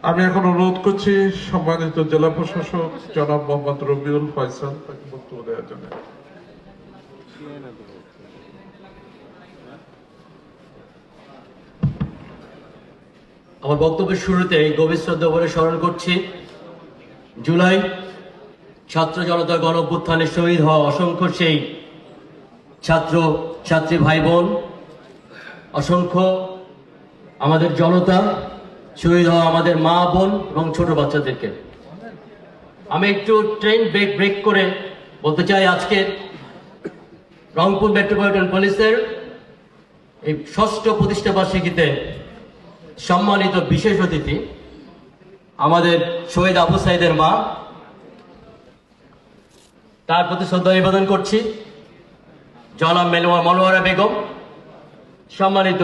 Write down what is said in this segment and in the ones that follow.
আমি এখন অনুরোধ করছি সম্মানিত জেলা প্রশাসক জনাব মোহাম্মদ রবিউল ফয়সাল তাকে বক্তব্য দেওয়ার জন্য। আমার বক্তব্যের শুরুতে গভীর শ্রদ্ধা ভরে স্মরণ করছি জুলাই ছাত্র জনতা গণ অভ্যুত্থানে শহীদ হওয়া অসংখ্য সেই ছাত্র ছাত্রী ভাই বোন, অসংখ্য আমাদের জনতা, শহীদ হওয়া আমাদের মা বোন এবং ছোট বাচ্চাদেরকে। আমি একটু ট্রেন ব্রেক করে বলতে চাই, আজকে রংপুর মেট্রোপলিটন পুলিশের এই ৬ষ্ঠ প্রতিষ্ঠা বার্ষিকীতে সম্মানিত বিশেষ অতিথি আমাদের শহীদ আবু সাইদের মা, তার প্রতি শ্রদ্ধা নিবেদন করছি। জনাব মনোয়ারা বেগম, সম্মানিত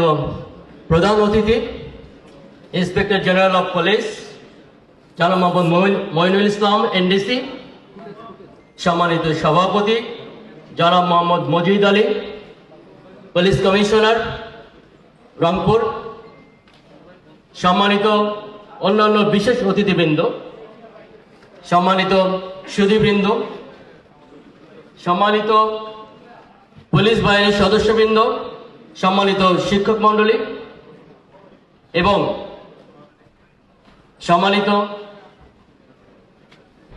প্রধান অতিথি ইন্সপেক্টর জেনারেল অফ পুলিশ জনাব মোহাম্মদ মঈনুল ইসলাম এনডিসি, সম্মানিত সভাপতি জনাব মোহাম্মদ মজিদ আলী, পুলিশ কমিশনার রংপুর, সম্মানিত অন্যান্য বিশেষ অতিথিবৃন্দ, সম্মানিত সুধীবৃন্দ, সম্মানিত পুলিশ বাহিনীর সদস্যবৃন্দ, সম্মানিত শিক্ষক মণ্ডলী এবং সম্মানিত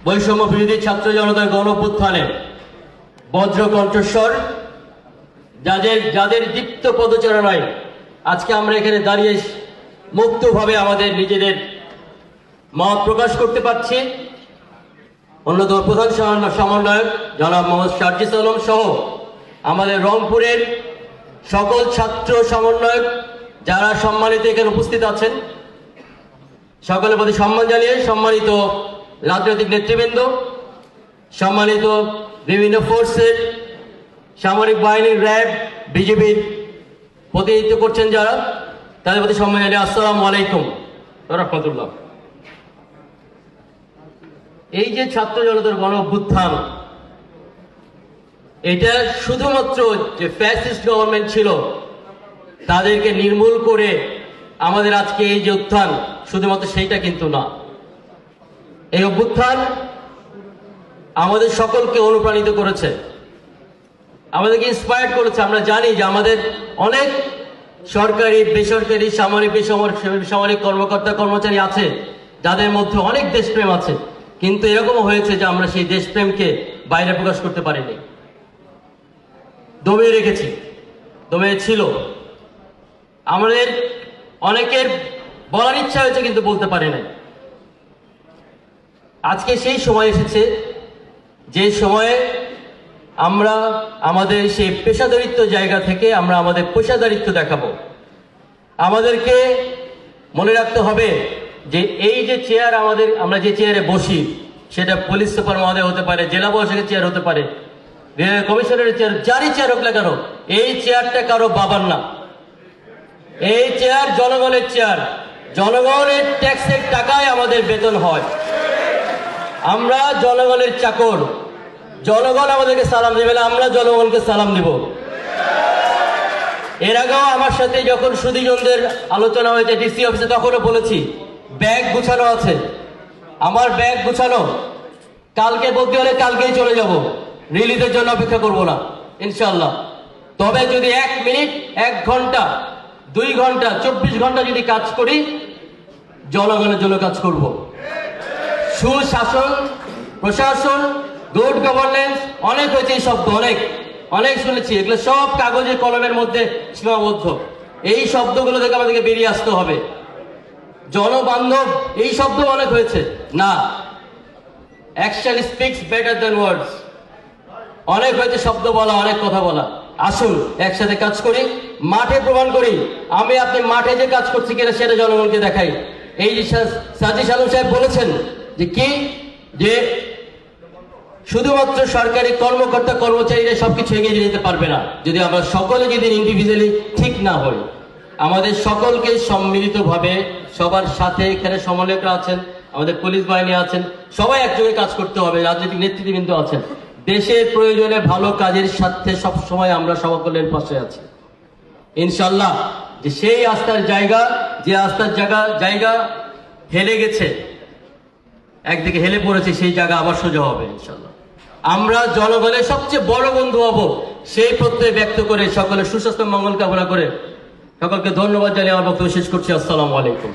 বৈষম্য বিরোধী ছাত্র জনতার গণ অভ্যুত্থানে বজ্র কণ্ঠস্বর যাদের দীপ্ত পদচারণায় আজকে আমরা এখানে দাঁড়িয়ে মুক্তভাবে আমাদের নিজেদের মত প্রকাশ করতে পারছি। অন্যতম প্রধান সমন্বয়ক জনাব মোহাম্মদ শারজিস আলম সহ আমাদের রংপুরের সকল ছাত্র সমন্বয়ক যারা সম্মানিত এখানে উপস্থিত আছেন, সকলের প্রতি সম্মান জানিয়ে সম্মানিত রাজনৈতিক নেতৃবৃন্দ, সম্মানিত বিভিন্ন ফোর্সের সামরিক বাহিনীর র্যাব বিজেপির প্রতিনিধিত্ব করছেন যারা, তাদের প্রতি সম্মান জানিয়ে আসসালামু আলাইকুম রাহমাতুল্লাহ। এই যে ছাত্র জনতার গণ অভ্যুত্থান, এটা শুধুমাত্র যে ফ্যাসিস্ট গভর্নমেন্ট ছিল তাদেরকে নির্মূল করে আমাদের আজকে এই যে উত্থান, শুধুমাত্র সেইটা কিন্তু না। এই অভ্যুত্থান আমাদের সকলকে অনুপ্রাণিত করেছে, আমাদেরকে ইন্সপায়ার্ড করেছে। আমরা জানি যে আমাদের অনেক সরকারি বেসরকারি সামরিক বেসামরিক কর্মকর্তা কর্মচারী আছে যাদের মধ্যে অনেক দেশপ্রেম আছে, কিন্তু এরকমও হয়েছে যে আমরা সেই দেশপ্রেমকে বাইরে প্রকাশ করতে পারিনি, দমিয়ে রেখেছি, দমিয়ে ছিল। আমাদের অনেকের বলার ইচ্ছা হয়েছে কিন্তু বলতে পারি নাই। আজকে সেই সময় এসেছে যে সময়ে আমরা আমাদের সেই পেশাদারিত্ব জায়গা থেকে আমরা আমাদের পেশাদারিত্ব দেখাবো। আমাদেরকে মনে রাখতে হবে যে এই যে চেয়ার আমরা যে চেয়ারে বসি, সেটা পুলিশ সুপার মহোদয় হতে পারে, জেলা প্রশাসকের চেয়ার হতে পারে, কমিশনারের চেয়ার, যারই চেয়ার হোক না কেন, এই চেয়ারটা কারো বাবার না। এই চেয়ার জনগণের চেয়ার, জনগণের ট্যাক্সের টাকায় আমাদের বেতন হয়। আমরা জনগণের চাকর, জনগণ আমাদেরকে সালাম দেবে না, আমরা জনগণকে সালাম দিব। এর আগেও আমার সাথে যখন সুধীজনদের আলোচনা হয়েছে ডিসি অফিসে, তখনও বলেছি ব্যাগ গুছানো আছে, আমার ব্যাগ গুছানো, কালকে বলতে হলে কালকেই চলে যাব, রিলিজের জন্য অপেক্ষা করব না ইনশাল্লাহ। তবে যদি 1 মিনিট, 1 ঘন্টা, 2 ঘন্টা, 24 ঘন্টা যদি কাজ করি, জনগণের জন্য কাজ করব। সুশাসন, প্রশাসন, গুড গভর্নেন্স, অনেক হয়েছে এই শব্দ, অনেক শুনেছি, এগুলো সব কাগজে কলমের মধ্যে সীমাবদ্ধ। এই শব্দগুলো থেকে আমাদেরকে বেরিয়ে আসতে হবে। জনবান্ধব, এই শব্দ অনেক হয়েছে, না, অ্যাকশন স্পিক্স বেটার দ্যান ওয়ার্ডস। অনেক হয়েছে শব্দ বলা, অনেক কথা বলা। আসুন একসাথে কাজ করি, মাঠে প্রমাণ করি। আপনি মাঠে যে কাজ করছি কিনা সেটা জনগণকে দেখাই। এই যে সাজিস আলম সাহেব বলেছেন যে শুধুমাত্র সরকারি কর্মকর্তা কর্মচারীরা সবকিছু এগিয়ে যেতে পারবে না যদি আমরা সকলে যদি ইন্ডিভিজুয়ালি ঠিক না হই। আমাদের সকলকে সম্মিলিতভাবে সবার সাথে, এখানে সমন্বয়করা আছেন, আমাদের পুলিশ বাহিনী আছেন, সবাই একযোগে কাজ করতে হবে, রাজনৈতিক নেতৃবৃন্দ আছেন। দেশের প্রয়োজনে ভালো কাজের সাথে সবসময় আমরা সকলের পাশে আছি ইনশাল্লাহ। যে সেই আস্থার জায়গা, যে আস্থার জায়গা হেলে গেছে, একদিকে হেলে পড়েছে, সেই জায়গা আবার সোজা হবে ইনশাল্লাহ। আমরা জনগণের সবচেয়ে বড় বন্ধু হব, সেই প্রত্যয় ব্যক্ত করে সকলের সুস্বাস্থ্য মঙ্গল কামনা করে সকলকে ধন্যবাদ জানিয়ে আমার বক্তব্য শেষ করছি। আসসালামু আলাইকুম।